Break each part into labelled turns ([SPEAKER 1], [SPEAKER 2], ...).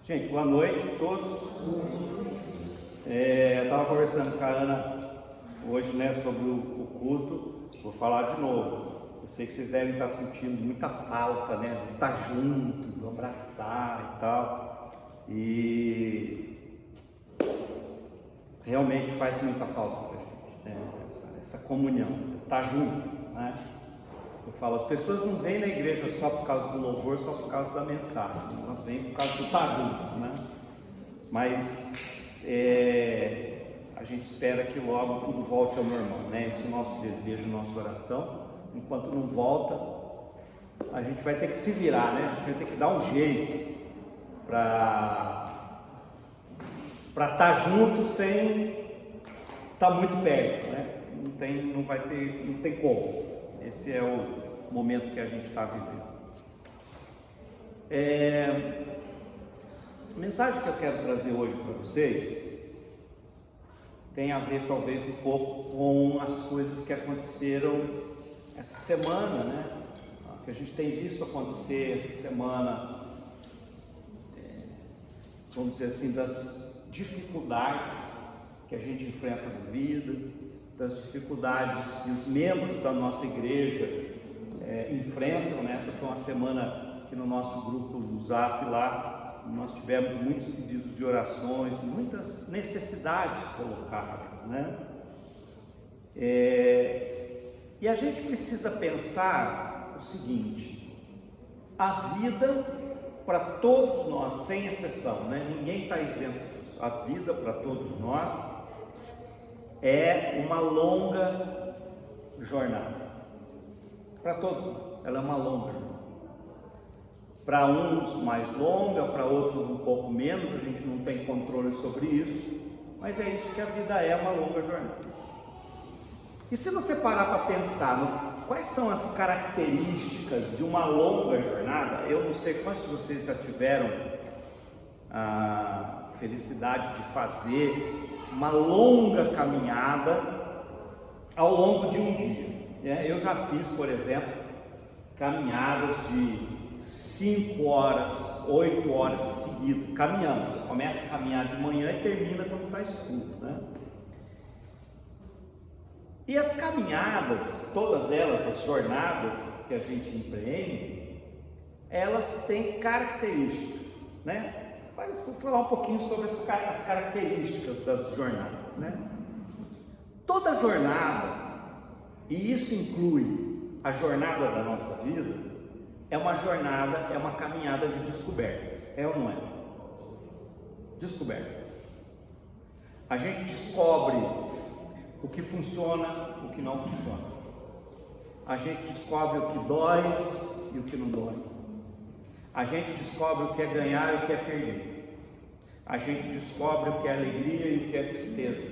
[SPEAKER 1] Gente, boa noite a todos. Eu estava conversando com a Ana hoje, sobre o culto. Vou falar de novo. Eu sei que vocês devem estar sentindo muita falta, de estar junto, de abraçar e tal. E realmente faz muita falta para a gente, essa comunhão, estar junto, né? Eu falo, as pessoas não vêm na igreja só por causa do louvor, só por causa da mensagem. Elas vêm por causa do estar junto, né? Mas a gente espera que logo tudo volte ao normal, né? Esse é o nosso desejo, nossa oração. Enquanto não volta, a gente vai ter que se virar, né? A gente vai ter que dar um jeito para estar junto sem estar muito perto, né? Não tem como. Esse é o momento que a gente está vivendo. A mensagem que eu quero trazer hoje para vocês tem a ver talvez um pouco com as coisas que aconteceram essa semana, né? Que a gente tem visto acontecer essa semana, vamos dizer assim, das dificuldades que a gente enfrenta na vida, das dificuldades que os membros da nossa igreja enfrentam, né? Essa foi uma semana que no nosso grupo do Zap lá, nós tivemos muitos pedidos de orações, muitas necessidades colocadas, né? E a gente precisa pensar o seguinte: a vida para todos nós, sem exceção, né? Ninguém está isento disso. A vida para todos nós é uma longa jornada. Para todos nós, ela é uma longa jornada. Para uns mais longa, para outros um pouco menos, a gente não tem controle sobre isso, mas é isso que a vida é, uma longa jornada. E se você parar para pensar quais são as características de uma longa jornada, eu não sei quantos de vocês já tiveram a felicidade de fazer uma longa caminhada ao longo de um dia. Eu já fiz, por exemplo, caminhadas de 5 horas, 8 horas seguidas, caminhando. Você começa a caminhar de manhã e termina quando está escuro, né? E as caminhadas, todas elas, as jornadas que a gente empreende, elas têm características, né? Mas vou falar um pouquinho sobre as características das jornadas, né? Toda jornada, e isso inclui a jornada da nossa vida, é uma jornada, é uma caminhada de descobertas, é ou não é? Descobertas. A gente descobre o que funciona, o que não funciona. A gente descobre o que dói e o que não dói. A gente descobre o que é ganhar e o que é perder. A gente descobre o que é alegria e o que é tristeza.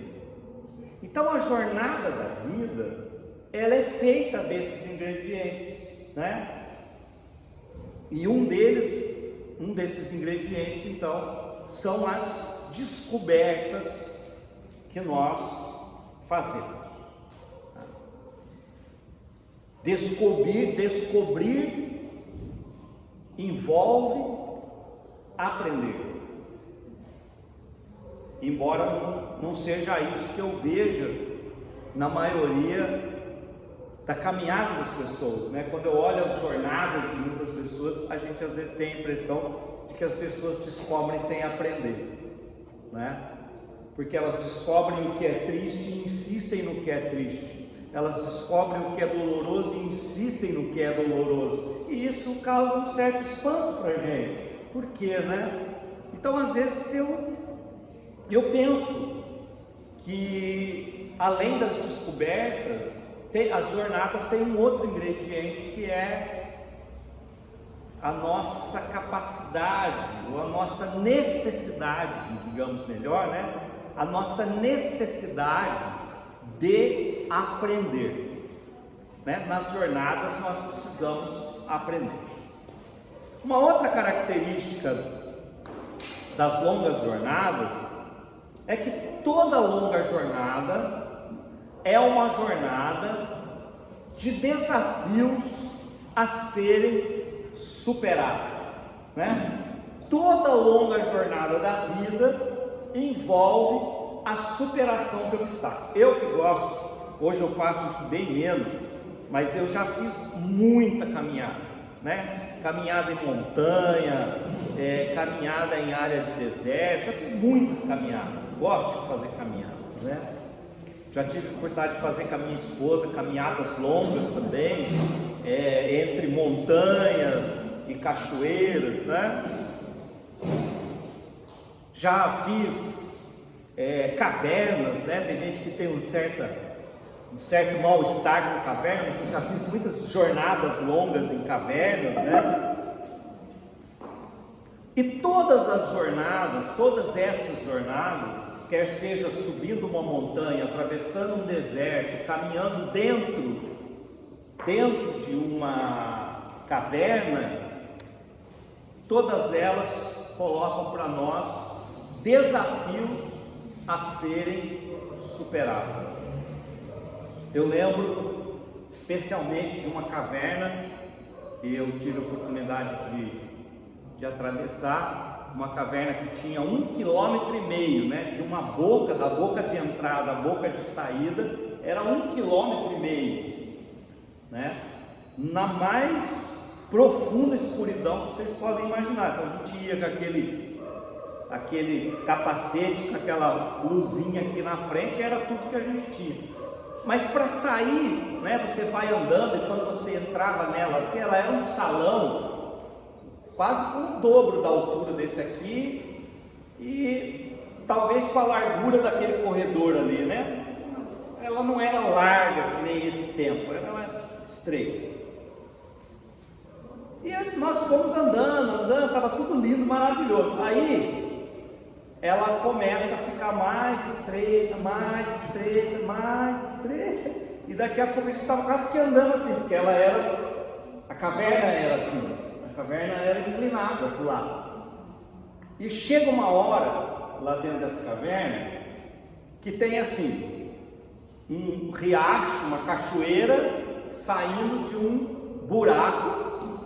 [SPEAKER 1] Então a jornada da vida, ela é feita desses ingredientes, né? E um desses ingredientes, então, são as descobertas que nós fazemos. Descobrir envolve aprender. Embora não seja isso que eu veja na maioria da caminhada das pessoas, né? Quando eu olho as jornadas de muitas pessoas, a gente às vezes tem a impressão de que as pessoas descobrem sem aprender, né? Porque elas descobrem o que é triste e insistem no que é triste. Elas descobrem o que é doloroso e insistem no que é doloroso. E isso causa um certo espanto para a gente. Por quê, né? Então, às vezes, eu penso que, além das descobertas, as jornadas têm um outro ingrediente, que é a nossa capacidade, ou a nossa necessidade, digamos melhor, né? A nossa necessidade de aprender, né? Nas jornadas nós precisamos aprender. Uma outra característica das longas jornadas é que toda longa jornada é uma jornada de desafios a serem superados, né? toda longa jornada da vida envolve a superação de obstáculos. Eu que gosto, hoje eu faço isso bem menos, mas eu já fiz muita caminhada, né? Caminhada em montanha, caminhada em área de deserto, já fiz muitas caminhadas, gosto de fazer caminhada, né? Já tive a oportunidade de fazer com a minha esposa caminhadas longas também, entre montanhas e cachoeiras, né? Já fiz cavernas, né? Tem gente que tem um certo mal-estar com caverna, mas eu já fiz muitas jornadas longas em cavernas, né? E todas essas jornadas, quer seja subindo uma montanha, atravessando um deserto, caminhando dentro de uma caverna, todas elas colocam para nós desafios a serem superados. Eu lembro especialmente de uma caverna que eu tive a oportunidade de atravessar, uma caverna que tinha 1,5 km, né? De uma boca, da boca de entrada à boca de saída, era 1,5 km, né? Na mais profunda escuridão que vocês podem imaginar. Então a gente ia com aquele capacete, com aquela luzinha aqui na frente, era tudo que a gente tinha. Mas para sair, né, você vai andando, e quando você entrava nela, assim, ela era um salão quase com o dobro da altura desse aqui, e talvez com a largura daquele corredor ali, né? Ela não era larga que nem esse tempo, ela era estreita. E nós fomos andando, estava tudo lindo, maravilhoso. Aí ela começa a ficar mais estreita, e daqui a pouco a gente estava quase que andando assim, porque a caverna era assim, a caverna era inclinada para o lado. E chega uma hora lá dentro dessa caverna que tem assim um riacho, uma cachoeira saindo de um buraco,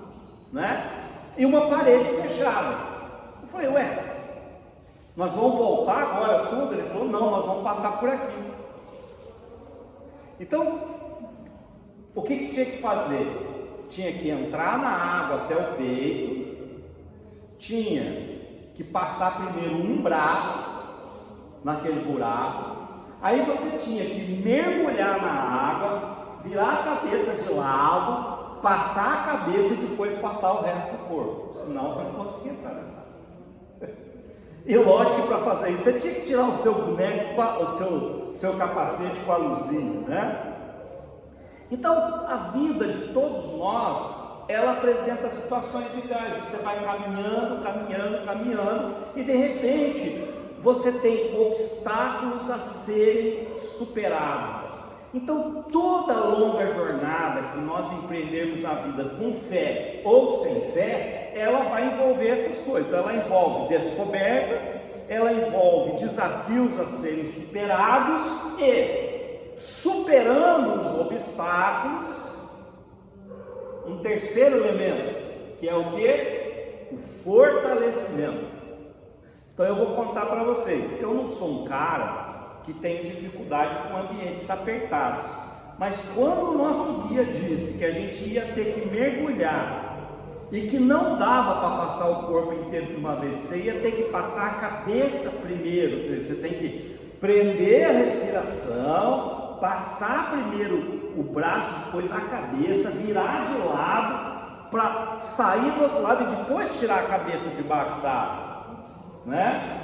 [SPEAKER 1] né? E uma parede fechada. Eu falei, ué, nós vamos voltar agora tudo? Ele falou, não, nós vamos passar por aqui. Então, o que tinha que fazer? Tinha que entrar na água até o peito, tinha que passar primeiro um braço naquele buraco, aí você tinha que mergulhar na água, virar a cabeça de lado, passar a cabeça e depois passar o resto do corpo, senão você não conseguia atravessar. E lógico que para fazer isso você tinha que tirar o seu boneco, o seu capacete com a luzinha, né? Então a vida de todos nós, ela apresenta situações iguais. Você vai caminhando, e de repente você tem obstáculos a serem superados. Então toda longa jornada que nós empreendermos na vida com fé ou sem fé, ela vai envolver essas coisas. Ela envolve descobertas, ela envolve desafios a serem superados, e superando os obstáculos, um terceiro elemento, que é o que? O fortalecimento. Então eu vou contar para vocês, eu não sou um cara que tem dificuldade com ambientes apertados, mas quando o nosso guia disse que a gente ia ter que mergulhar e que não dava para passar o corpo inteiro de uma vez, que você ia ter que passar a cabeça primeiro, ou seja, você tem que prender a respiração, passar primeiro o braço, depois a cabeça, virar de lado para sair do outro lado e depois tirar a cabeça debaixo da água, né?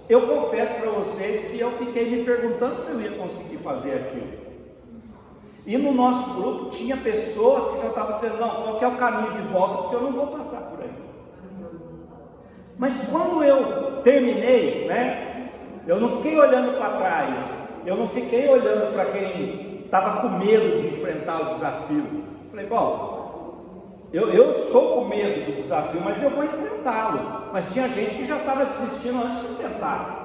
[SPEAKER 1] Eu confesso para vocês que eu fiquei me perguntando se eu ia conseguir fazer aquilo. E no nosso grupo tinha pessoas que já estavam dizendo, não, qual que é o caminho de volta, porque eu não vou passar por aí. Mas quando eu terminei, né, eu não fiquei olhando para trás, eu não fiquei olhando para quem estava com medo de enfrentar o desafio. Falei, bom, eu estou com medo do desafio, mas eu vou enfrentá-lo. Mas tinha gente que já estava desistindo antes de tentar.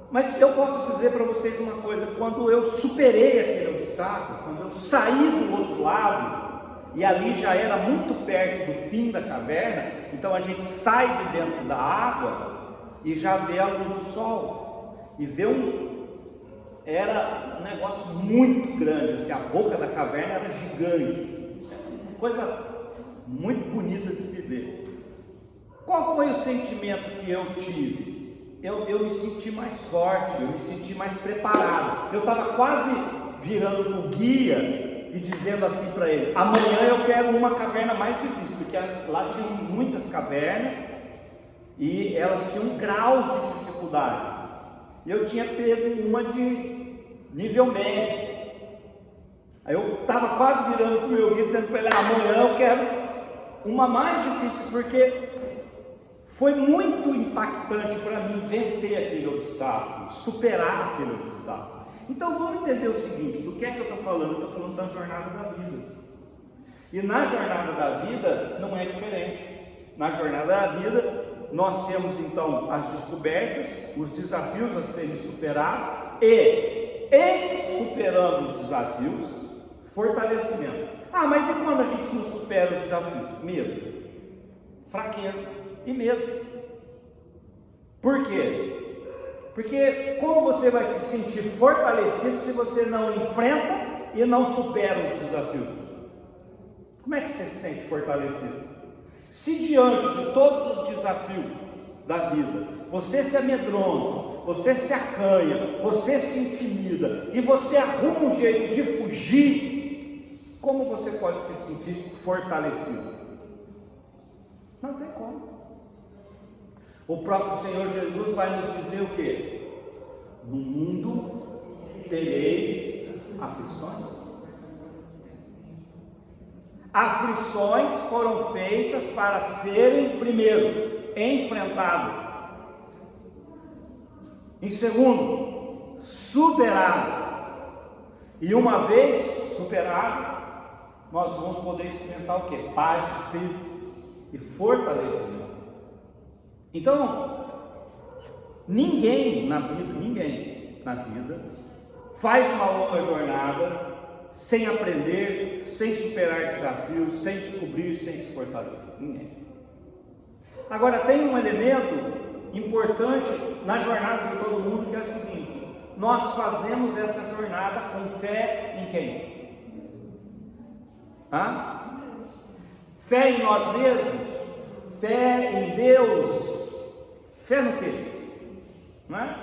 [SPEAKER 1] Mas eu posso dizer para vocês uma coisa, quando eu superei aquele obstáculo, quando eu saí do outro lado, e ali já era muito perto do fim da caverna, então a gente sai de dentro da água e já vê a luz do sol, e vê era um negócio muito grande, assim, a boca da caverna era gigante, assim, uma coisa muito bonita de se ver. Qual foi o sentimento que eu tive? Eu me senti mais forte, eu me senti mais preparado, eu estava quase virando para o guia e dizendo assim para ele: amanhã eu quero uma caverna mais difícil, porque lá tinham muitas cavernas e elas tinham graus de dificuldade. Eu tinha pego uma de nível médio. Aí eu estava quase virando para o meu guia dizendo para ele: amanhã eu quero uma mais difícil, porque foi muito impactante para mim vencer aquele obstáculo, superar aquele obstáculo. Então vamos entender o seguinte: do que é que eu estou falando? Eu estou falando da jornada da vida. E na jornada da vida não é diferente. Na jornada da vida nós temos então as descobertas, os desafios a serem superados e, em superando os desafios, fortalecimento. Mas e quando a gente não supera os desafios? Medo, fraqueza e medo. Por quê? Porque como você vai se sentir fortalecido se você não enfrenta e não supera os desafios? Como é que você se sente fortalecido? Se diante de todos os desafios da vida, você se amedronta, você se acanha, você se intimida e você arruma um jeito de fugir, como você pode se sentir fortalecido? Não tem como. O próprio Senhor Jesus vai nos dizer o quê? No mundo tereis aflições. Aflições foram feitas para serem, primeiro, enfrentadas. Em segundo, superadas. E uma vez superadas, nós vamos poder experimentar o quê? Paz de espírito e fortalecimento. Então, ninguém na vida faz uma longa jornada sem aprender, sem superar desafios, sem descobrir, sem se fortalecer. Ninguém. Agora, tem um elemento importante na jornada de todo mundo, que é o seguinte: nós fazemos essa jornada com fé em quem? Fé em nós mesmos? Fé em Deus? Fé no quê? Não é?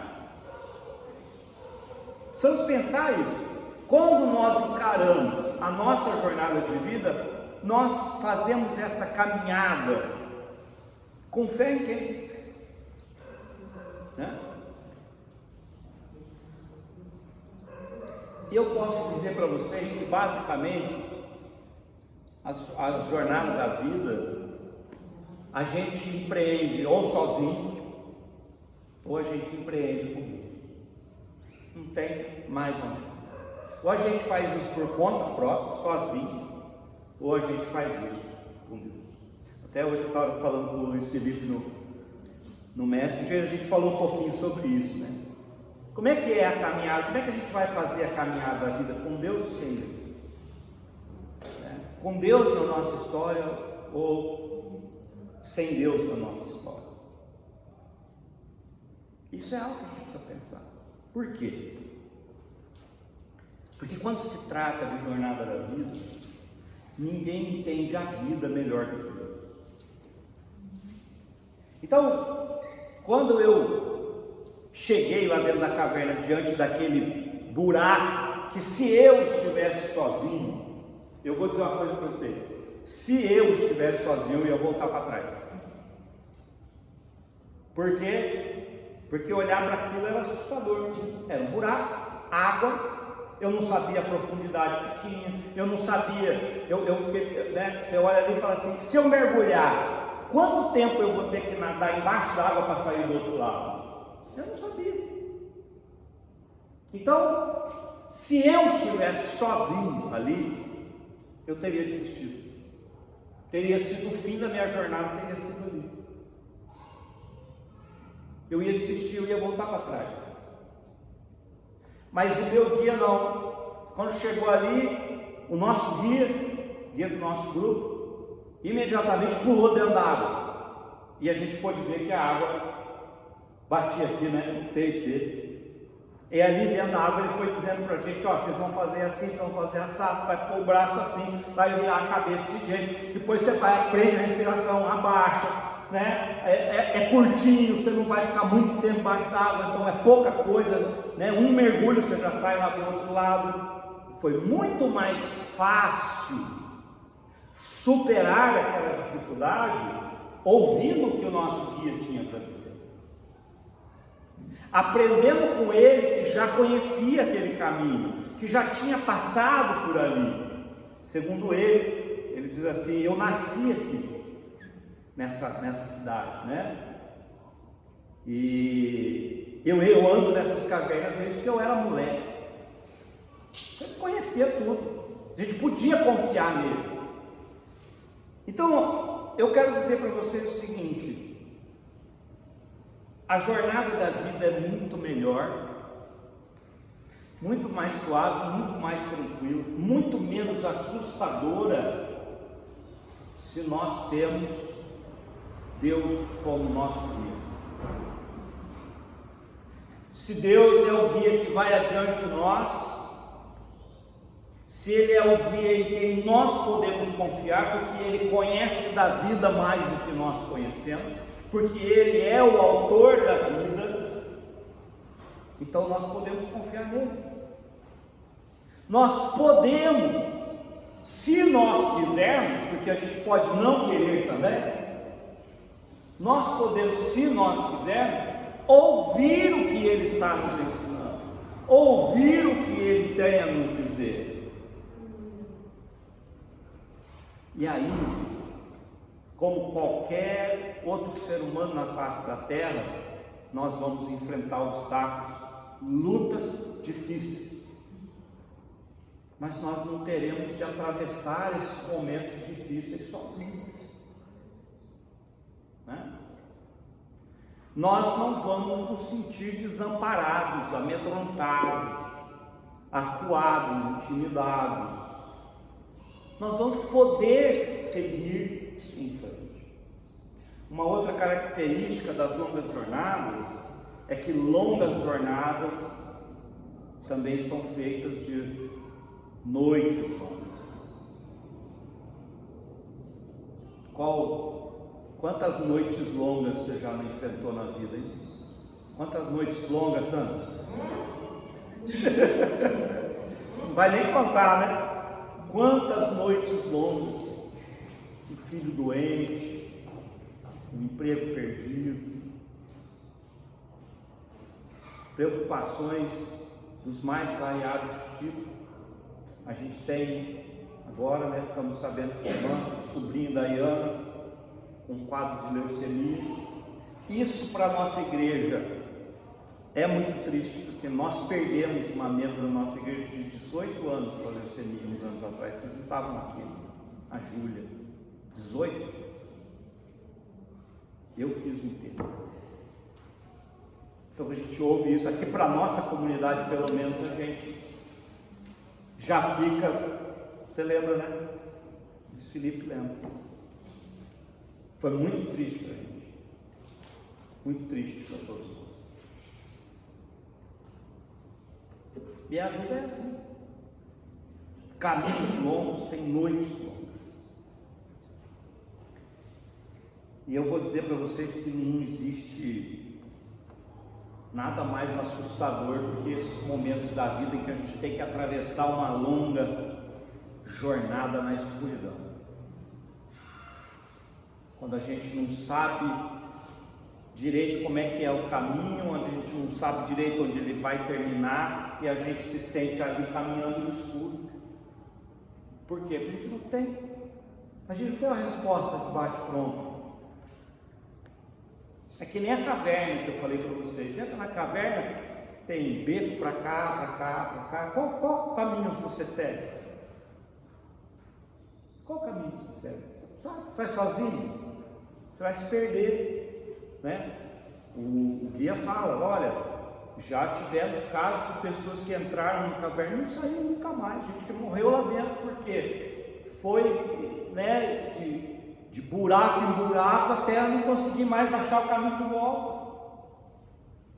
[SPEAKER 1] Precisamos pensar isso. Quando nós encaramos a nossa jornada de vida, nós fazemos essa caminhada com fé em quem? Né? E eu posso dizer para vocês que basicamente a jornada da vida a gente empreende ou sozinho, ou a gente empreende com Deus. Não tem mais onde. Ou a gente faz isso por conta própria, sozinho, ou a gente faz isso com Deus. Até hoje eu estava falando com o Luiz Felipe no Messenger, a gente falou um pouquinho sobre isso, né? Como é que é a caminhada? Como é que a gente vai fazer a caminhada da vida? Com Deus ou sem Deus? Com Deus na nossa história ou sem Deus na nossa história? Isso é algo que a gente precisa pensar. Por quê? Porque quando se trata de jornada da vida, ninguém entende a vida melhor do que Deus. Então, quando eu cheguei lá dentro da caverna, diante daquele buraco, que se eu estivesse sozinho, eu vou dizer uma coisa para vocês: se eu estivesse sozinho, eu ia voltar para trás. Por quê? Porque olhar para aquilo era assustador. Era um buraco, água. Eu não sabia a profundidade que tinha, eu não sabia, eu fiquei, né, você olha ali e fala assim: se eu mergulhar, quanto tempo eu vou ter que nadar embaixo da água para sair do outro lado? Eu não sabia. Então, se eu estivesse sozinho ali, eu teria desistido. Teria sido o fim da minha jornada, teria sido ali. Eu ia desistir, eu ia voltar para trás. Mas o meu guia não. Quando chegou ali, o nosso guia, guia do nosso grupo, imediatamente pulou dentro da água. E a gente pôde ver que a água batia aqui, né, no peito dele. E ali dentro da água ele foi dizendo para a gente, ó, vocês vão fazer assim, vocês vão fazer assado, vai pôr o braço assim, vai virar a cabeça desse jeito, depois você vai, aprende a respiração, abaixa, né? É curtinho, você não vai ficar muito tempo embaixo d'água, então é pouca coisa, né? Um mergulho você já sai lá do outro lado. Foi muito mais fácil superar aquela dificuldade ouvindo o que o nosso guia tinha para dizer. Aprendendo com ele que já conhecia aquele caminho, que já tinha passado por ali. Segundo ele diz assim, eu nasci aqui, nessa cidade, né? E eu ando nessas cavernas desde que eu era moleque. Eu conhecia tudo, a gente podia confiar nele. Então, eu quero dizer para vocês o seguinte: a jornada da vida é muito melhor, muito mais suave, muito mais tranquila, muito menos assustadora se nós temos Deus como nosso guia. Se Deus é o guia que vai adiante de nós, se Ele é o guia em quem nós podemos confiar, porque Ele conhece da vida mais do que nós conhecemos, porque Ele é o autor da vida, então nós podemos confiar nele. Nós podemos, se nós quisermos, porque a gente pode não querer também, nós podemos, se nós quisermos, ouvir o que Ele está nos ensinando, ouvir o que Ele tem a nos dizer. E aí, como qualquer outro ser humano na face da terra, nós vamos enfrentar obstáculos, lutas difíceis. Mas nós não teremos de atravessar esses momentos difíceis sozinhos, né? Nós não vamos nos sentir desamparados, amedrontados, acuados, intimidados. Nós vamos poder seguir em frente. Uma outra característica das longas jornadas é que longas jornadas também são feitas de noites longas. Quantas noites longas você já não enfrentou na vida, hein? Quantas noites longas, Sandra? Não vai nem contar, né? Quantas noites longas, um filho doente, um emprego perdido, preocupações dos mais variados tipos. A gente tem agora, né, ficamos sabendo essa semana, o sobrinho da Iana, com um quadro de leucemia. Isso para a nossa igreja é muito triste, porque nós perdemos uma membro da nossa igreja de 18 anos para leucemia uns anos atrás. Vocês não estavam aqui, a Júlia, 18. Eu fiz o inteiro. Então a gente ouve isso aqui para a nossa comunidade, pelo menos a gente já fica. Você lembra, né? O Felipe lembra. Foi muito triste para a gente, muito triste para todos nós. E a vida é assim. Caminhos longos têm noites longas. E eu vou dizer para vocês que não existe nada mais assustador do que esses momentos da vida em que a gente tem que atravessar uma longa jornada na escuridão. Quando a gente não sabe direito como é que é o caminho, onde a gente não sabe direito onde ele vai terminar, e a gente se sente ali caminhando no escuro. Por quê? Porque a gente não tem uma resposta de bate-pronto. É que nem a caverna que eu falei para vocês. Entra na caverna, tem beco para cá, para cá, para cá. Qual caminho você segue? Qual caminho você segue? Sabe? Você vai sozinho? Você vai se perder, né? O guia fala, olha, já tivemos casos de pessoas que entraram na caverna e não saíram nunca mais, gente que morreu lá dentro, porque foi, né, de buraco em buraco até não conseguir mais achar o caminho de volta.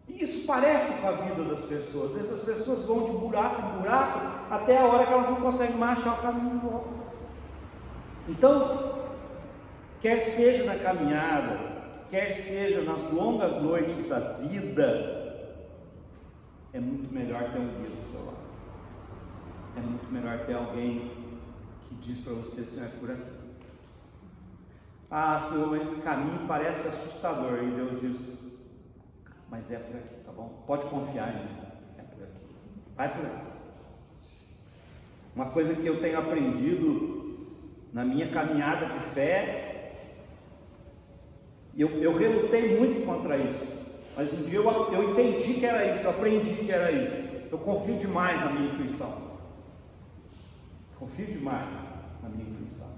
[SPEAKER 1] E isso parece com a vida das pessoas. Essas pessoas vão de buraco em buraco até a hora que elas não conseguem mais achar o caminho de volta. Então, quer seja na caminhada, quer seja nas longas noites da vida, é muito melhor ter um guia do seu lado. É muito melhor ter alguém que diz para você: Senhor, é por aqui. Ah, Senhor, mas esse caminho parece assustador. E Deus diz: mas é por aqui, tá bom? Pode confiar em mim, é por aqui. Vai por aqui. Uma coisa que eu tenho aprendido na minha caminhada de fé, eu relutei muito contra isso, mas um dia eu entendi que era isso, eu aprendi que era isso. Eu confio demais na minha intuição. Confio demais na minha intuição.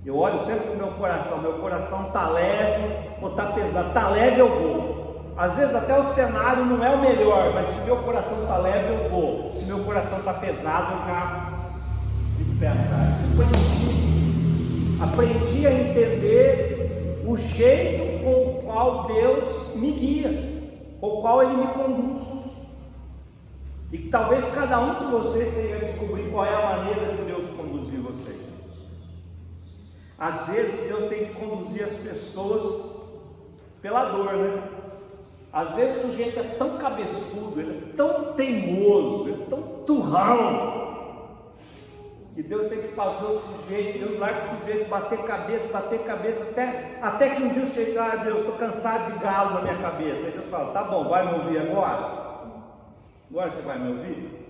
[SPEAKER 1] Eu olho sempre para o meu coração está leve ou está pesado? Está leve, eu vou. Às vezes até o cenário não é o melhor, mas se meu coração está leve, eu vou. Se meu coração está pesado, eu já fico pé atrás. Aprendi a entender o jeito com o qual Deus me guia, com o qual Ele me conduz. E que talvez cada um de vocês tenha que descobrir qual é a maneira de Deus conduzir vocês. Às vezes Deus tem que conduzir as pessoas pela dor, né? Às vezes o sujeito é tão cabeçudo, ele é tão teimoso, ele é tão turrão, que Deus tem que fazer o sujeito, Deus larga o sujeito bater cabeça, até que um dia o sujeito diz: ah, Deus, estou cansado de galo na minha cabeça. Aí Deus fala: tá bom, vai me ouvir agora? Agora você vai me ouvir?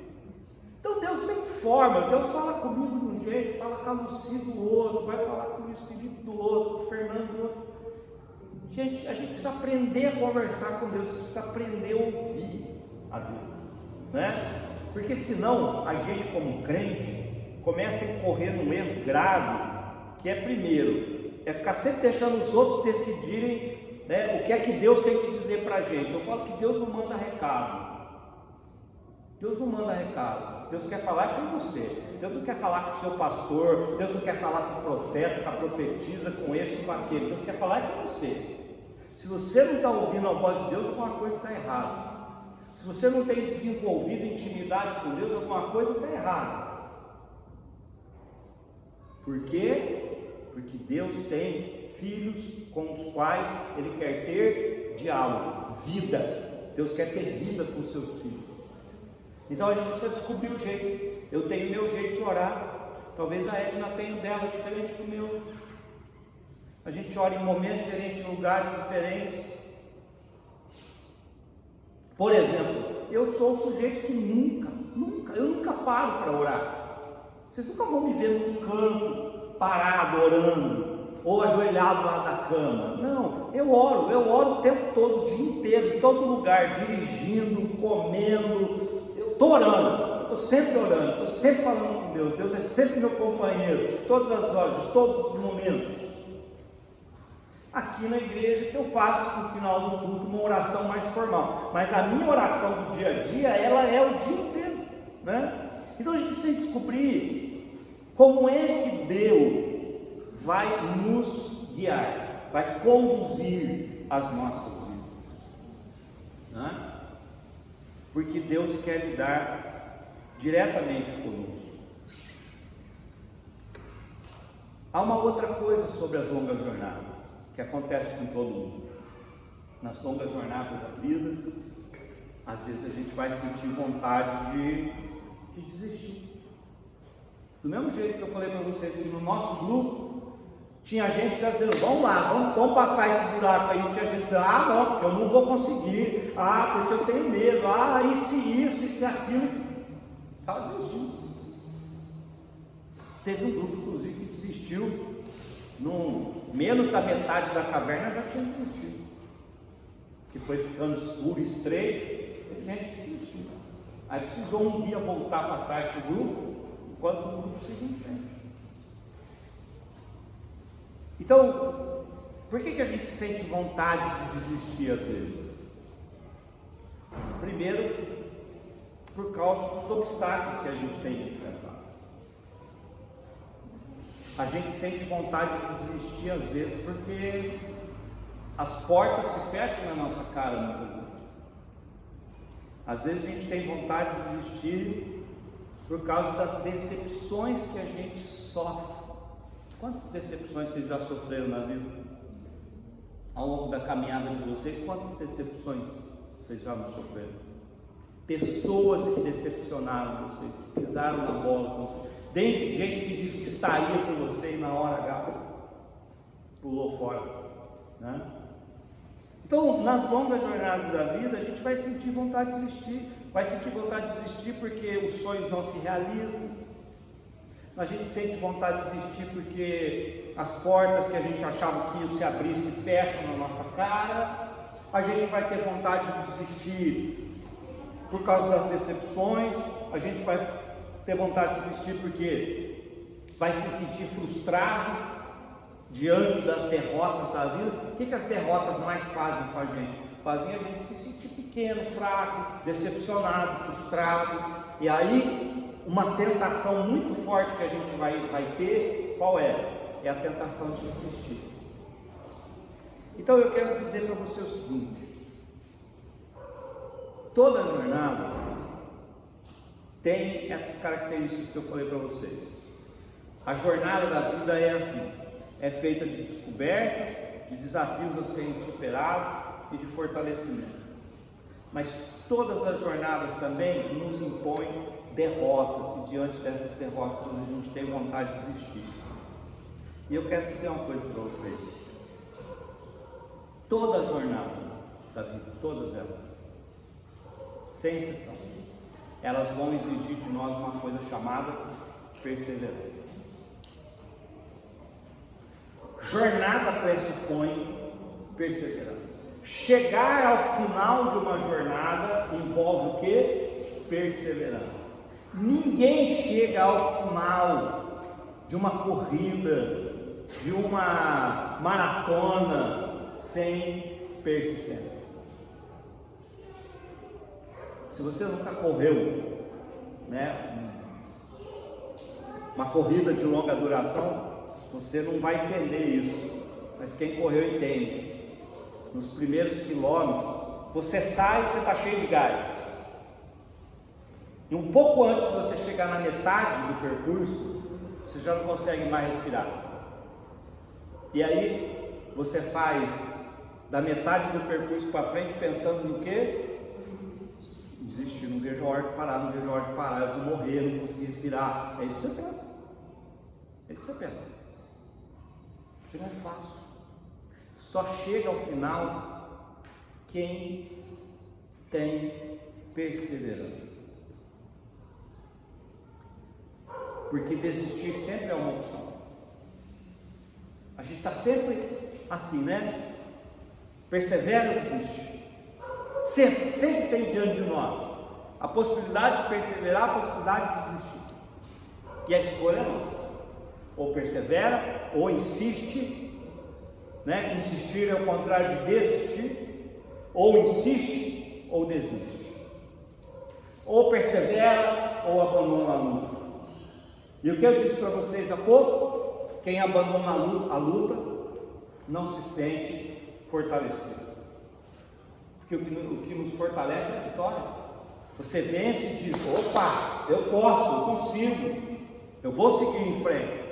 [SPEAKER 1] Então Deus tem forma, Deus fala comigo de um jeito, fala com a Luci do outro, vai falar com o Espírito do outro, com o Fernando do outro. Gente, a gente precisa aprender a conversar com Deus, a gente precisa aprender a ouvir a Deus, né? Porque senão a gente, como crente, começa a incorrer num erro grave, que é, primeiro, é ficar sempre deixando os outros decidirem, né, o que é que Deus tem que dizer para a gente. Eu falo que Deus não manda recado. Deus não manda recado. Deus quer falar com você. Deus não quer falar com o seu pastor. Deus não quer falar com o profeta, com a profetisa, com esse, com aquele. Deus quer falar com você. Se você não está ouvindo a voz de Deus, alguma coisa está errada. Se você não tem desenvolvido intimidade com Deus, alguma coisa está errada. Por quê? Porque Deus tem filhos com os quais Ele quer ter diálogo, vida. Deus quer ter vida com seus filhos. Então a gente precisa descobrir o jeito. Eu tenho meu jeito de orar. Talvez a Edna tenha o dela, diferente do meu. A gente ora em momentos diferentes, em lugares diferentes. Por exemplo, eu sou um sujeito que eu nunca paro para orar. Vocês nunca vão me ver num canto, parado, orando, ou ajoelhado lá da cama. Não, eu oro o tempo todo, o dia inteiro, em todo lugar, dirigindo, comendo. Eu estou orando, eu estou sempre orando, estou sempre falando com Deus. Deus é sempre meu companheiro, de todas as horas, de todos os momentos. Aqui na igreja que eu faço no final do culto uma oração mais formal, mas a minha oração do dia a dia, ela é o dia inteiro, né? Então a gente precisa descobrir como é que Deus vai nos guiar, vai conduzir as nossas vidas, né? Porque Deus quer lidar diretamente conosco. Há uma outra coisa sobre as longas jornadas que acontece com todo mundo. Nas longas jornadas da vida, às vezes a gente vai sentir vontade de desistir. Do mesmo jeito que eu falei para vocês que no nosso grupo tinha gente que estava dizendo: vamos lá, vamos passar esse buraco aí. Tinha gente dizendo: ah, não, porque eu não vou conseguir, ah, porque eu tenho medo, ah, e se isso, e se aquilo. Estava desistindo. Teve um grupo, inclusive, que desistiu. Menos da metade da caverna já tinha desistido, que foi ficando escuro, estreito. Teve gente que desistiu. Aí precisou um dia voltar para trás para o grupo, enquanto o grupo seguia em frente. Então, por que a gente sente vontade de desistir às vezes? Primeiro, por causa dos obstáculos que a gente tem que enfrentar. A gente sente vontade de desistir às vezes porque as portas se fecham na nossa cara muitas vezes. Às vezes a gente tem vontade de desistir por causa das decepções que a gente sofre. Quantas decepções vocês já sofreram na vida? Ao longo da caminhada de vocês, quantas decepções vocês já não sofreram? Pessoas que decepcionaram vocês, que pisaram na bola com vocês. Tem gente que disse que estaria com você e na hora H pulou fora, né? Então, nas longas jornadas da vida, a gente vai sentir vontade de desistir. Vai sentir vontade de desistir porque os sonhos não se realizam. A gente sente vontade de desistir porque as portas que a gente achava que iam se abrir se fecham na nossa cara. A gente vai ter vontade de desistir por causa das decepções. A gente vai ter vontade de desistir porque vai se sentir frustrado diante das derrotas da vida. O que as derrotas mais fazem com a gente? Fazem a gente se sentir pequeno, fraco, decepcionado, frustrado. E aí, uma tentação muito forte que a gente vai ter, qual é? É a tentação de desistir. Então eu quero dizer para você o seguinte: toda jornada tem essas características que eu falei para vocês. A jornada da vida é assim: é feita de descobertas, de desafios a serem superados e de fortalecimento. Mas todas as jornadas também nos impõem derrotas, e diante dessas derrotas a gente tem vontade de desistir. E eu quero dizer uma coisa para vocês: toda a jornada da vida, todas elas, sem exceção, elas vão exigir de nós uma coisa chamada perseverança. Jornada pressupõe perseverança. Chegar ao final de uma jornada envolve o que? Perseverança. Ninguém chega ao final de uma corrida, de uma maratona, sem persistência. Se você nunca correu, né, uma corrida de longa duração, você não vai entender isso, mas quem correu entende. Nos primeiros quilômetros, você sai e você está cheio de gás. E um pouco antes de você chegar na metade do percurso, você já não consegue mais respirar. E aí, você faz da metade do percurso para frente pensando no quê? Desistir, não vejo a hora de parar, não vejo a hora de parar, eu vou morrer, não vou conseguir respirar. É isso que você pensa. É isso que você pensa. Porque não é fácil. Só chega ao final quem tem perseverança. Porque desistir sempre é uma opção. A gente está sempre assim, né? Persevera ou desiste. Sempre tem diante de nós a possibilidade de perseverar, a possibilidade de desistir. E a escolha é nossa. Ou persevera, ou insiste, né? Insistir é o contrário de desistir. Ou insiste, ou desiste. Ou persevera, ou abandona a luta. E o que eu disse para vocês há pouco? Quem abandona a luta não se sente fortalecido. Porque o que nos fortalece é a vitória. Você vence e diz: opa, eu posso, eu consigo, eu vou seguir em frente.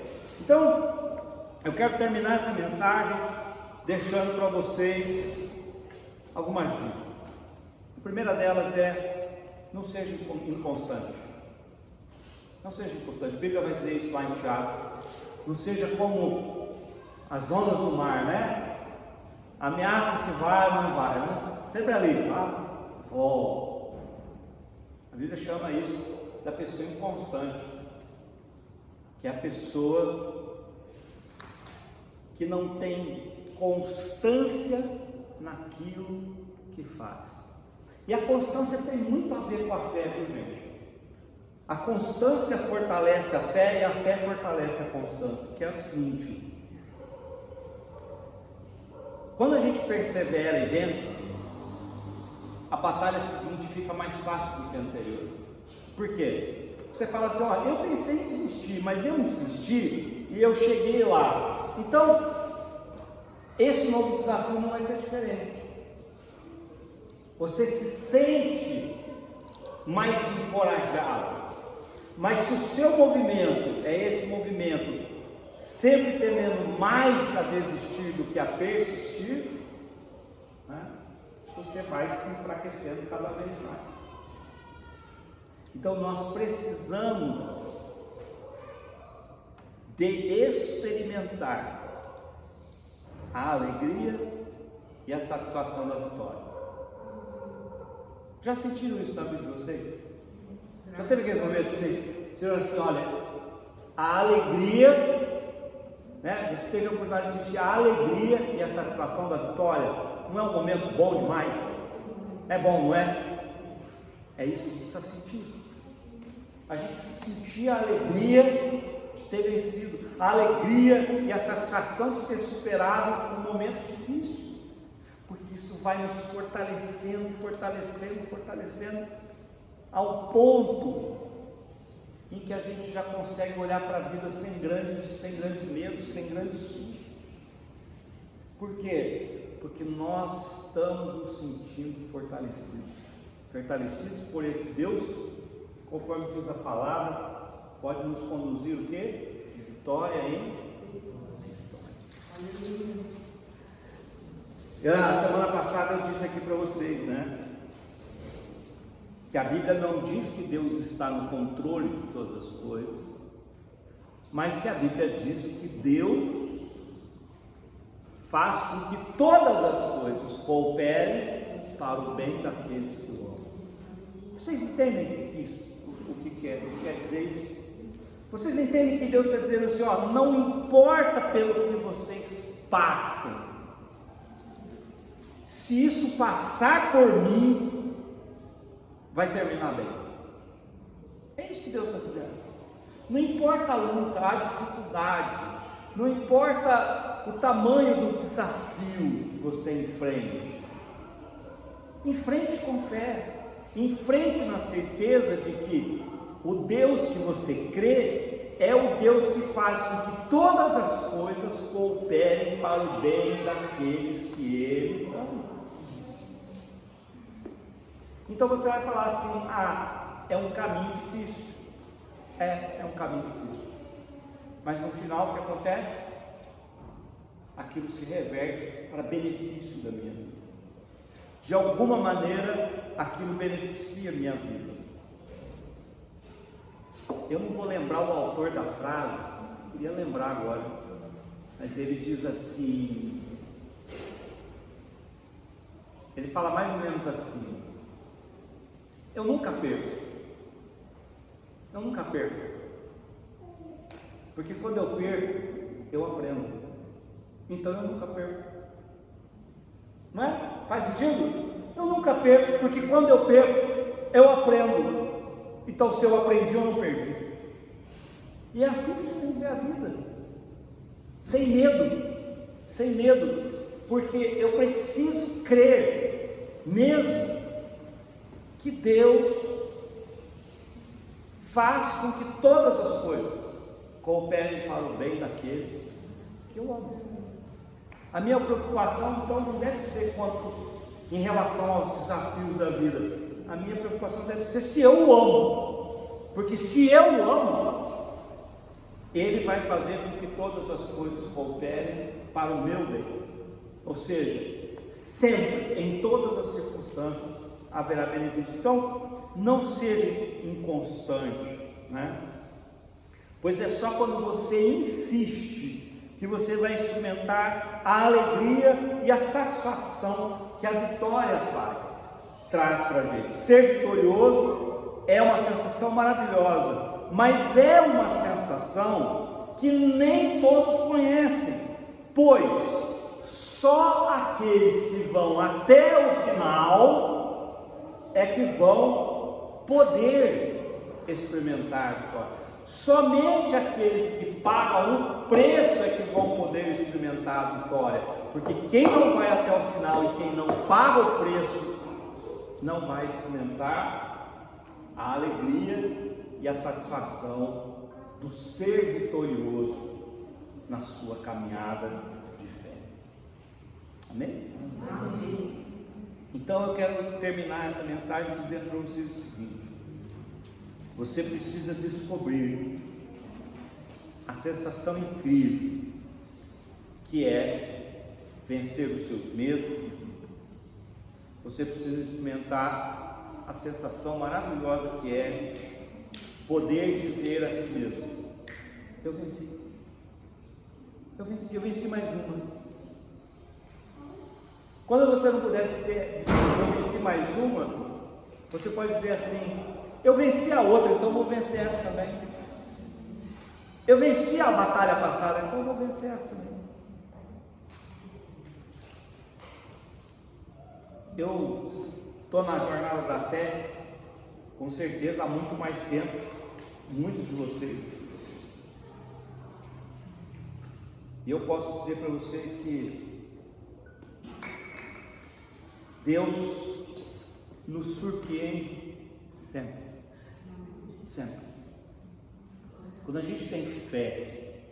[SPEAKER 1] Então, eu quero terminar essa mensagem deixando para vocês algumas dicas. A primeira delas é: não seja inconstante. Não seja inconstante. A Bíblia vai dizer isso lá em Tiago. Não seja como as ondas do mar, né? Ameaça que vai, mas não vai, né? Sempre ali, tá? A Bíblia chama isso da pessoa inconstante, que é a pessoa que não tem constância naquilo que faz. E a constância tem muito a ver com a fé, viu, gente? A constância fortalece a fé e a fé fortalece a constância, que é o seguinte: quando a gente persevera e vence, a batalha seguinte fica mais fácil do que a anterior. Por quê? Você fala assim: olha, eu pensei em desistir, mas eu insisti, e eu cheguei lá. Então, esse novo desafio não vai ser diferente. Você se sente mais encorajado, mas se o seu movimento é esse movimento sempre tendendo mais a desistir do que a persistir, né, você vai se enfraquecendo cada vez mais. Então nós precisamos de experimentar a alegria e a satisfação da vitória. Já sentiram isso na vida de vocês? Já teve aqueles momentos que vocês disseram assim, olha, a alegria, né? Você teve a oportunidade de sentir a alegria e a satisfação da vitória? Não é um momento bom demais? É bom, não é? É isso que a gente precisa sentir. A gente precisa sentir a alegria de ter vencido, a alegria e a satisfação de ter superado um momento difícil. Porque isso vai nos fortalecendo, ao ponto em que a gente já consegue olhar para a vida sem grandes medos, sem grandes sustos. Por quê? Porque nós estamos nos sentindo fortalecidos por esse Deus, conforme diz a palavra, pode nos conduzir o quê? De vitória em vitória. A semana passada eu disse aqui para vocês, né? Que a Bíblia não diz que Deus está no controle de todas as coisas, mas que a Bíblia diz que Deus faz com que todas as coisas cooperem para o bem daqueles que o amam. Vocês entendem o que quer dizer isso? Vocês entendem que Deus está dizendo assim, ó, não importa pelo que vocês passem, se isso passar por mim, vai terminar bem. É isso que Deus está dizendo. Não importa a luta, a dificuldade, não importa o tamanho do desafio que você enfrente com fé, enfrente na certeza de que o Deus que você crê é o Deus que faz com que todas as coisas cooperem para o bem daqueles que Ele ama. Então você vai falar assim, é um caminho difícil. É um caminho difícil. Mas no final o que acontece? Aquilo se reverte para benefício da minha vida. De alguma maneira, aquilo beneficia a minha vida. Eu não vou lembrar o autor da frase, queria lembrar agora, mas ele diz assim, ele fala mais ou menos assim, eu nunca perco, porque quando eu perco, eu aprendo, então eu nunca perco, não é? Faz sentido? Eu nunca perco, porque quando eu perco, eu aprendo, então se eu aprendi, eu não perdi, e é assim que a gente tem que ver a vida, sem medo, porque eu preciso crer, mesmo que Deus faz com que todas as coisas cooperem para o bem daqueles que eu amo. A minha preocupação então não deve ser quanto em relação aos desafios da vida, a minha preocupação deve ser se eu o amo, porque se eu o amo, Ele vai fazer com que todas as coisas cooperem para o meu bem, ou seja, sempre, em todas as circunstâncias, haverá benefício. Então, não seja inconstante, né? Pois é só quando você insiste que você vai experimentar a alegria e a satisfação que a vitória traz para a gente. Ser vitorioso é uma sensação maravilhosa, mas é uma sensação que nem todos conhecem, pois só aqueles que vão até o final é que vão poder experimentar a vitória. Somente aqueles que pagam o preço é que vão poder experimentar a vitória, porque quem não vai até o final e quem não paga o preço não vai experimentar a alegria e a satisfação do ser vitorioso na sua caminhada de fé. Amém?
[SPEAKER 2] Amém.
[SPEAKER 1] Então eu quero terminar essa mensagem dizendo para vocês o seguinte: você precisa descobrir a sensação incrível que é vencer os seus medos. Você precisa experimentar a sensação maravilhosa que é poder dizer a si mesmo: eu venci. Eu venci mais uma. Quando você não puder dizer eu venci mais uma, você pode dizer assim: eu venci a outra, então vou vencer essa também. Eu venci a batalha passada, então vou vencer essa também. Eu estou na jornada da fé, com certeza há muito mais tempo, muitos de vocês. E eu posso dizer para vocês que Deus nos surpreende sempre. Sempre. Quando a gente tem fé,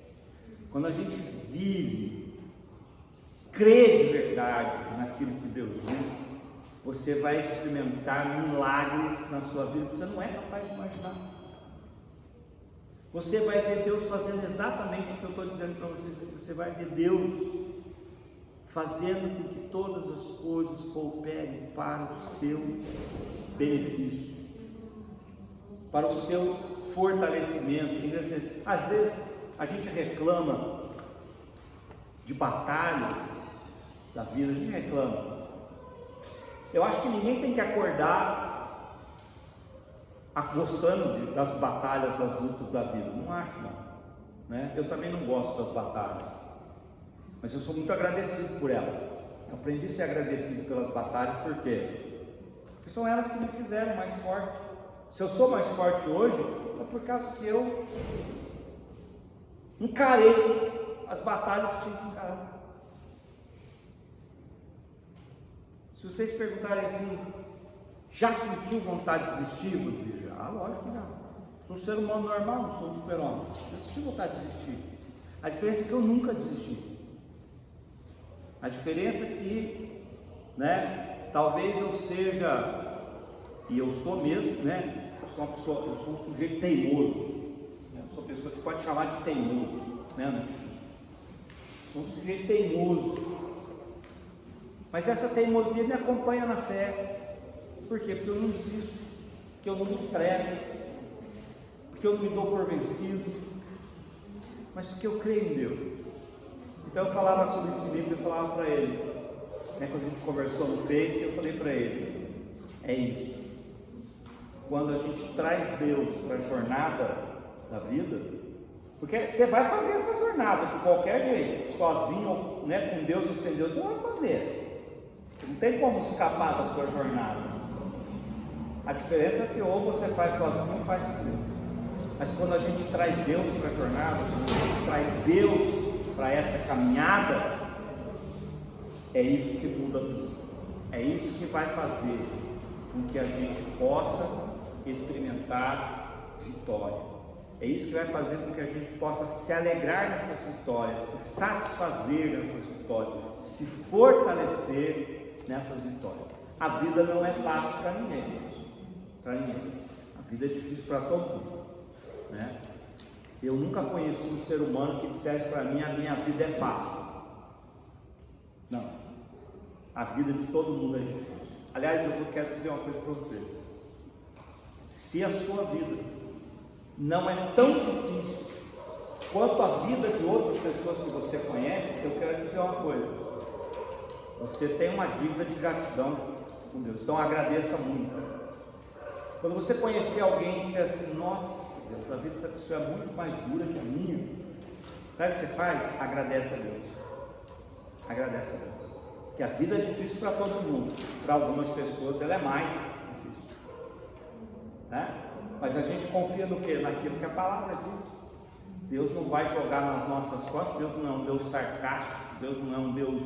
[SPEAKER 1] quando a gente vive, crê de verdade naquilo que Deus diz, você vai experimentar milagres na sua vida que você não é capaz de imaginar. Você vai ver Deus fazendo exatamente o que eu estou dizendo para vocês. Você vai ver Deus fazendo com que todas as coisas cooperem para o seu benefício, para o seu fortalecimento. Às vezes a gente reclama de batalhas da vida, a gente reclama. Eu acho que ninguém tem que acordar gostando das batalhas, das lutas da vida. Não acho, não. Né? Eu também não gosto das batalhas, mas eu sou muito agradecido por elas. Eu aprendi a ser agradecido pelas batalhas, por quê? Porque são elas que me fizeram mais forte. Se eu sou mais forte hoje, é por causa que eu encarei as batalhas que tinha que encarar. Se vocês perguntarem assim, já sentiu vontade de desistir? Eu vou dizer, já, lógico que já. Sou um ser humano normal, não sou um super-homem. Já senti vontade de desistir. A diferença é que eu nunca desisti. A diferença é que, né, talvez eu seja, e eu sou mesmo, né, eu sou um sujeito teimoso. Né, eu sou uma pessoa que pode chamar de teimoso, né, sou um sujeito teimoso. Mas essa teimosia me acompanha na fé. Por quê? Porque eu não desisto, porque eu não me entrego, porque eu não me dou por vencido, mas porque eu creio em Deus. Então eu falava com o Luiz Felipe, eu falava para ele, né, quando a gente conversou no Face, eu falei para ele: é isso. Quando a gente traz Deus para a jornada da vida, porque você vai fazer essa jornada de qualquer jeito, sozinho, né, com Deus ou sem Deus, você vai fazer. Não tem como escapar da sua jornada. A diferença é que ou você faz sozinho ou faz com Deus. Mas quando a gente traz Deus para a jornada, quando a gente traz Deus para essa caminhada, é isso que muda tudo. É isso que vai fazer com que a gente possa experimentar vitória. É isso que vai fazer com que a gente possa se alegrar nessas vitórias, se satisfazer nessas vitórias, se fortalecer nessas vitórias. A vida não é fácil para ninguém. Para ninguém. A vida é difícil para todo mundo, né? Eu nunca conheci um ser humano que dissesse para mim: a minha vida é fácil. Não. A vida de todo mundo é difícil. Aliás, eu quero dizer uma coisa para você. Se a sua vida não é tão difícil quanto a vida de outras pessoas que você conhece, eu quero dizer uma coisa: você tem uma dívida de gratidão com Deus. Então agradeça muito. Quando você conhecer alguém e disser assim: nossa Deus, a vida dessa pessoa é muito mais dura que a minha, sabe o que você faz? Agradece a Deus. Agradece a Deus. Porque a vida é difícil para todo mundo. Para algumas pessoas ela é mais difícil, né? Mas a gente confia no quê? Naquilo que a palavra diz. Deus não vai jogar nas nossas costas. Deus não é um Deus sarcástico. Deus não é um Deus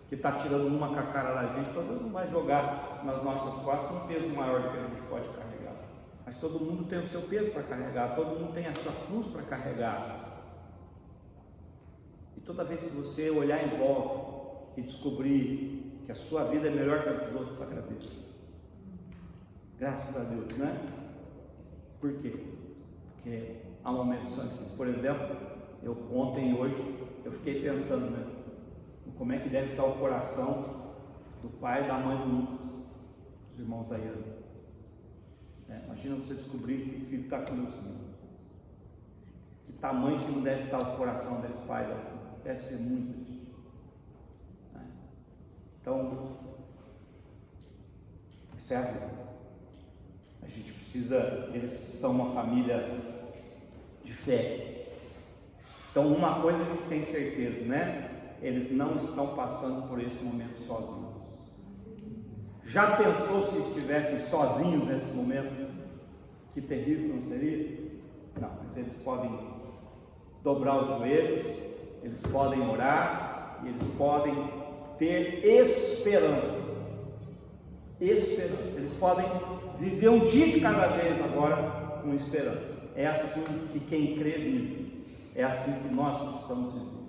[SPEAKER 1] que está tirando uma com a cara da gente. Então Deus não vai jogar nas nossas costas um peso maior do que a gente pode carregar. Mas todo mundo tem o seu peso para carregar. Todo mundo tem a sua cruz para carregar. toda vez que você olhar em volta e descobrir que a sua vida é melhor que a dos outros, agradeça. Graças a Deus, né? Por quê? Porque há momentos difíceis. Por exemplo, eu ontem e hoje eu fiquei pensando, né? Como é que deve estar o coração do pai e da mãe do Lucas, os irmãos da Iana. Imagina você descobrir que o filho está com Deus. Que tamanho que não deve estar o coração desse pai, deve ser muito. Então, certo? A gente precisa, eles são uma família de fé. Então, uma coisa a gente tem certeza, né? Eles não estão passando por esse momento sozinhos. Já pensou se estivessem sozinhos nesse momento? Que terrível não seria? Não, mas eles podem dobrar os joelhos, eles podem orar, e eles podem ter esperança. Esperança. Eles podem viver um dia de cada vez agora com esperança. É assim que quem crê vive. É assim que nós precisamos viver.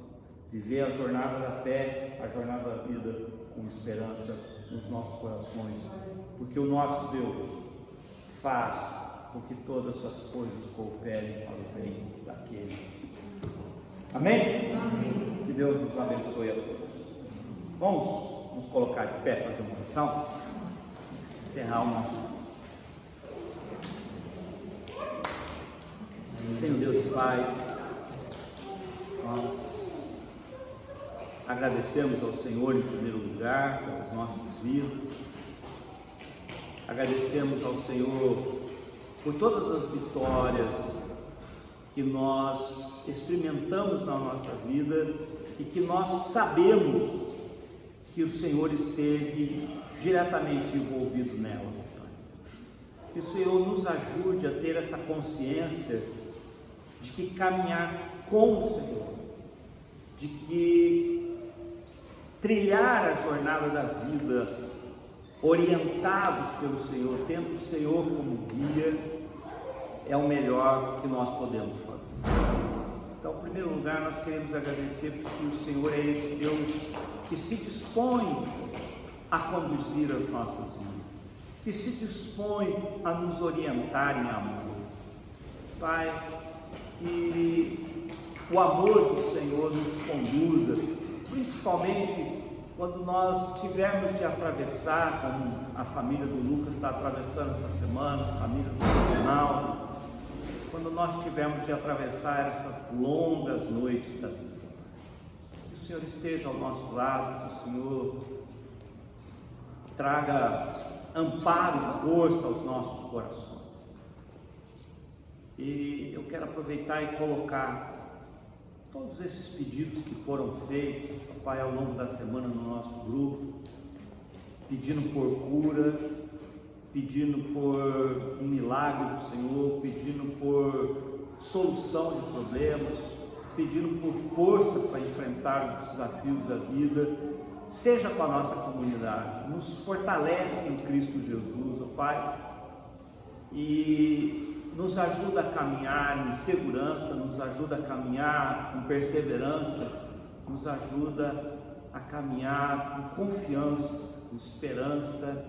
[SPEAKER 1] Viver a jornada da fé, a jornada da vida com esperança nos nossos corações. Porque o nosso Deus faz com que todas as coisas cooperem para o bem daqueles. Amém? Amém? Que Deus nos abençoe a todos. Vamos nos colocar de pé, fazer uma oração, encerrar o nosso. Senhor Deus e Pai, nós agradecemos ao Senhor em primeiro lugar pelas nossas vidas, agradecemos ao Senhor por todas as vitórias que nós experimentamos na nossa vida e que nós sabemos que o Senhor esteve diretamente envolvido nelas. Que o Senhor nos ajude a ter essa consciência de que caminhar com o Senhor, de que trilhar a jornada da vida orientados pelo Senhor, tendo o Senhor como guia, é o melhor que nós podemos fazer. Então, em primeiro lugar, nós queremos agradecer porque o Senhor é esse Deus que se dispõe a conduzir as nossas vidas, que se dispõe a nos orientar em amor. Pai, que o amor do Senhor nos conduza, principalmente quando nós tivermos de atravessar, como a família do Lucas está atravessando essa semana, a família do Ronaldo, quando nós tivermos de atravessar essas longas noites da vida. Que o Senhor esteja ao nosso lado, que o Senhor traga amparo e força aos nossos corações. E eu quero aproveitar e colocar todos esses pedidos que foram feitos, Pai, ao longo da semana no nosso grupo, pedindo por cura, pedindo por um milagre do Senhor, pedindo por solução de problemas, pedindo por força para enfrentar os desafios da vida, seja com a nossa comunidade, nos fortalece em Cristo Jesus, ó Pai, e nos ajuda a caminhar em segurança, nos ajuda a caminhar com perseverança, nos ajuda a caminhar com confiança, com esperança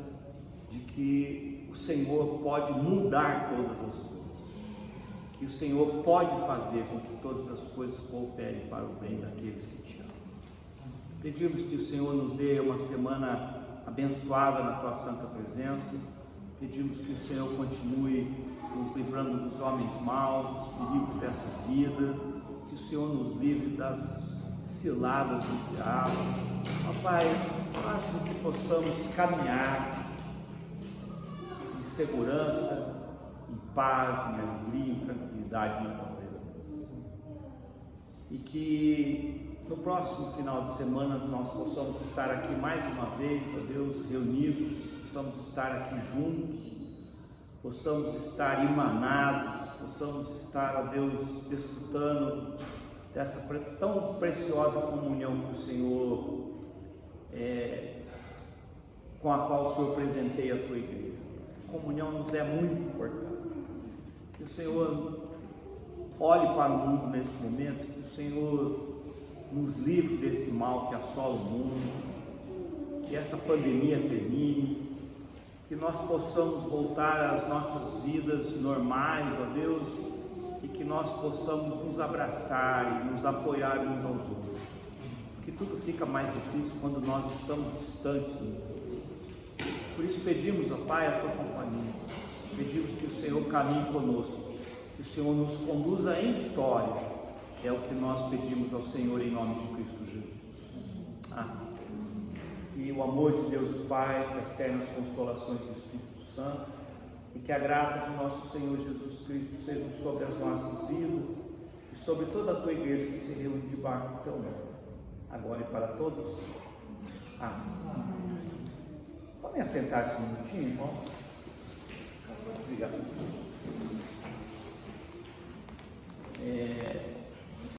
[SPEAKER 1] de que o Senhor pode mudar todas as coisas, que o Senhor pode fazer com que todas as coisas cooperem para o bem daqueles que te amam. Pedimos que o Senhor nos dê uma semana abençoada na Tua Santa Presença, pedimos que o Senhor continue nos livrando dos homens maus, dos perigos dessa vida, que o Senhor nos livre das ciladas do diabo. Ó Pai, faz com que possamos caminhar em segurança, em paz, em alegria, em tranquilidade na Tua presença. E que no próximo final de semana nós possamos estar aqui mais uma vez, ó Deus, reunidos, possamos estar aqui juntos, possamos estar emanados, possamos estar, ó Deus, desfrutando dessa tão preciosa comunhão que o Senhor, com a qual o Senhor presenteia a Tua igreja. A comunhão nos é muito importante. Que o Senhor olhe para o mundo nesse momento, que o Senhor nos livre desse mal que assola o mundo, que essa pandemia termine, que nós possamos voltar às nossas vidas normais, ó Deus, e que nós possamos nos abraçar e nos apoiar uns aos outros, porque tudo fica mais difícil quando nós estamos distantes uns dos outros. Por isso pedimos, ó Pai, a tua companhia, pedimos que o Senhor caminhe conosco, que o Senhor nos conduza em vitória, é o que nós pedimos ao Senhor em nome de Cristo Jesus. Amém. Que o amor de Deus o Pai, que as ternas consolações do Espírito Santo e que a graça de nosso Senhor Jesus Cristo sejam sobre as nossas vidas e sobre toda a tua igreja que se reúne debaixo do teu nome, agora e para todos. Amém. Podem assentar-se um minutinho, irmãos? Vou desligar.